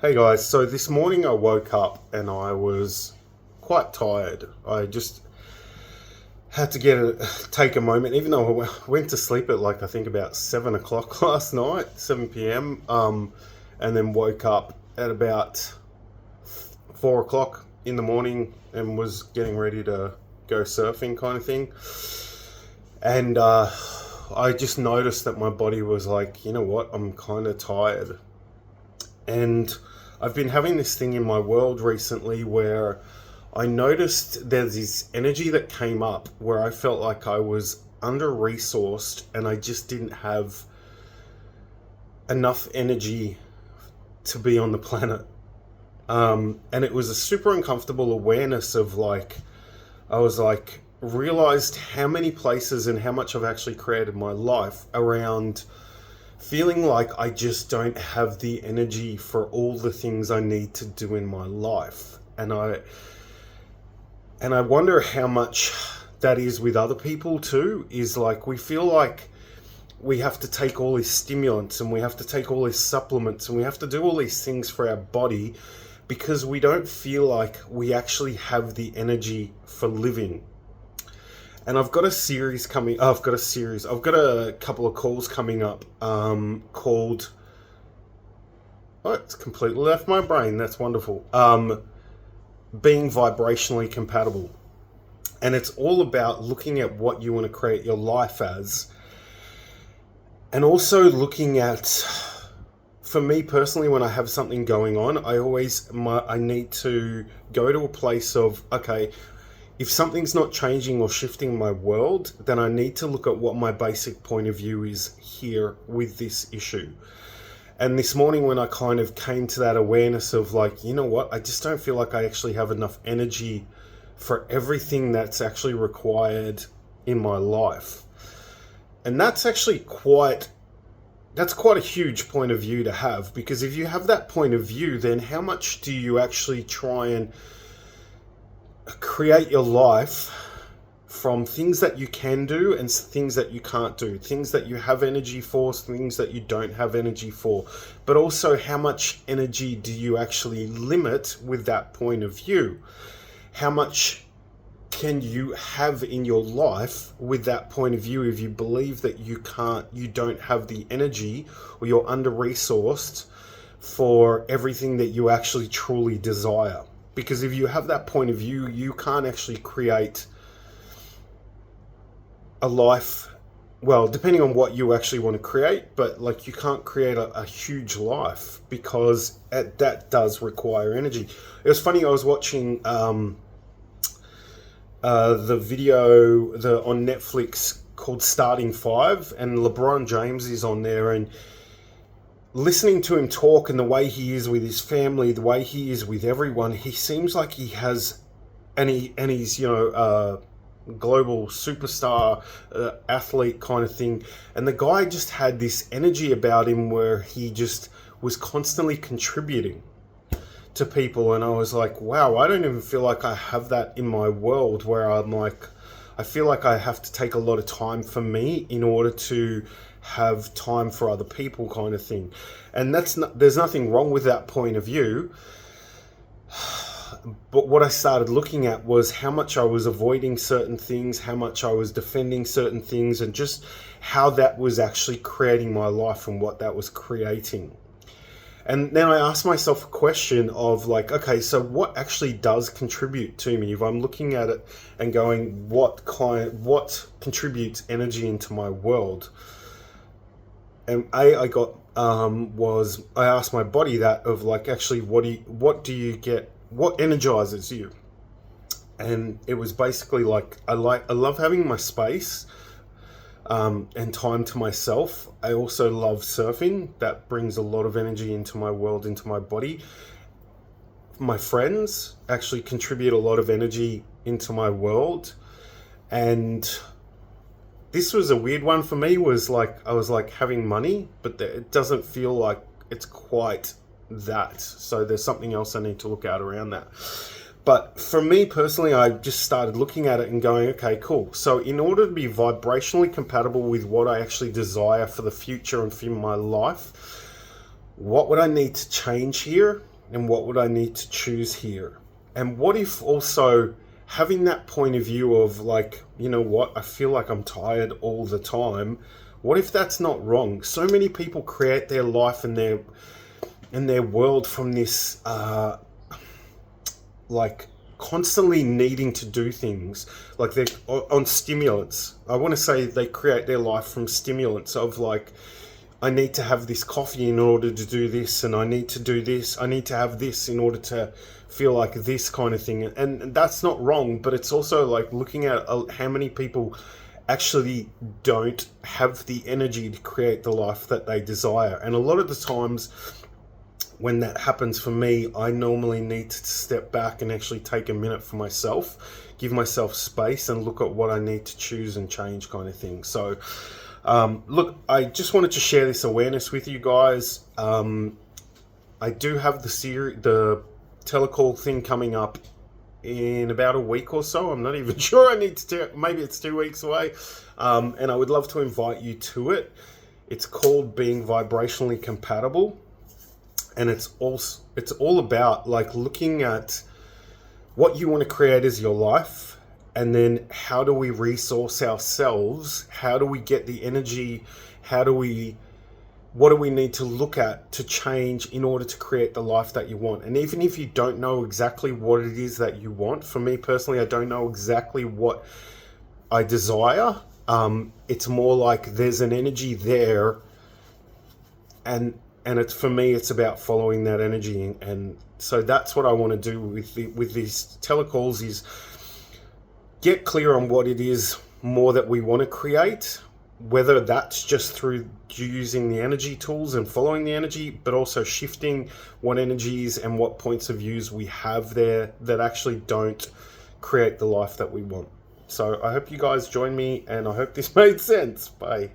Hey guys, so this morning I woke up and I was quite tired. I just had to take a moment, even though went to sleep at I think about 7 o'clock last night, 7 p.m. And then woke up at about 4 o'clock in the morning and was getting ready to go surfing, kind of thing. And I just noticed that my body was like, you know what, I'm kind of tired. And I've been having this thing in my world recently where I noticed there's this energy that came up where I felt like I was under resourced and I just didn't have enough energy to be on the planet. And it was a super uncomfortable awareness of I was realized how many places and how much I've actually created my life around feeling like I just don't have the energy for all the things I need to do in my life. And I wonder how much that is with other people too, is we feel like we have to take all these stimulants and we have to take all these supplements and we have to do all these things for our body because we don't feel like we actually have the energy for living. And I've got a series coming. Oh, I've got a couple of calls coming up called. Oh, it's completely left my brain. That's wonderful. Being vibrationally compatible. And it's all about looking at what you want to create your life as. And also looking at, for me personally, when I have something going on, I need to go to a place of, okay, if something's not changing or shifting my world, then I need to look at what my basic point of view is here with this issue. And this morning when I kind of came to that awareness of you know what, I just don't feel like I actually have enough energy for everything that's actually required in my life. And that's actually quite a huge point of view to have, because if you have that point of view, then how much do you actually try and create your life from things that you can do and things that you can't do, things that you have energy for, things that you don't have energy for, but also how much energy do you actually limit with that point of view? How much can you have in your life with that point of view if you believe that you don't have the energy, or you're under-resourced for everything that you actually truly desire? Because if you have that point of view, you can't actually create a life, well, depending on what you actually want to create, but you can't create a huge life because that does require energy. It was funny, I was watching the video on Netflix called Starting Five, and LeBron James is on there, and listening to him talk and the way he is with his family, the way he is with everyone, he seems like he has, and he's global superstar athlete kind of thing, and the guy just had this energy about him where he just was constantly contributing to people, and I was like, wow, I don't even feel like I have that in my world, where I feel like I have to take a lot of time for me in order to have time for other people, kind of thing. And there's nothing wrong with that point of view. But what I started looking at was how much I was avoiding certain things, how much I was defending certain things, and just how that was actually creating my life and what that was creating. And then I asked myself a question of okay, so what actually does contribute to me? If I'm looking at it and going, what contributes energy into my world? And I asked my body that of actually, what do you get? What energizes you? And it was basically I love having my space and time to myself. I also love surfing. That brings a lot of energy into my world, into my body. My friends actually contribute a lot of energy into my world. And this was a weird one for me, was I was having money, but it doesn't feel like it's quite that. So there's something else I need to look at around that. But for me personally, I just started looking at it and going, okay, cool. So in order to be vibrationally compatible with what I actually desire for the future and for my life, what would I need to change here? And what would I need to choose here? And what if also having that point of view of like, you know what, I feel like I'm tired all the time. What if that's not wrong? So many people create their life and their world from this like constantly needing to do things, like they're on stimulants. I want to say they create their life from stimulants of like, I need to have this coffee in order to do this, and I need to do this, I need to have this in order to feel like this kind of thing. And that's not wrong, but it's also like looking at how many people actually don't have the energy to create the life that they desire. And a lot of the times when that happens for me, I normally need to step back and actually take a minute for myself, give myself space, and look at what I need to choose and change, kind of thing. So look, I just wanted to share this awareness with you guys. I do have the telecall thing coming up in about a week or so. I'm not even sure. I need to, maybe it's 2 weeks away. And I would love to invite you to it. It's called Being Vibrationally Compatible. And it's all about like looking at what you want to create as your life, and then how do we resource ourselves? How do we get the energy? What do we need to look at to change in order to create the life that you want? And even if you don't know exactly what it is that you want, for me personally, I don't know exactly what I desire. It's more like there's an energy there, and it's, for me, it's about following that energy. And so that's what I want to do with these telecalls, is get clear on what it is more that we want to create, whether that's just through using the energy tools and following the energy, but also shifting what energies and what points of views we have there that actually don't create the life that we want. So I hope you guys join me, and I hope this made sense. Bye.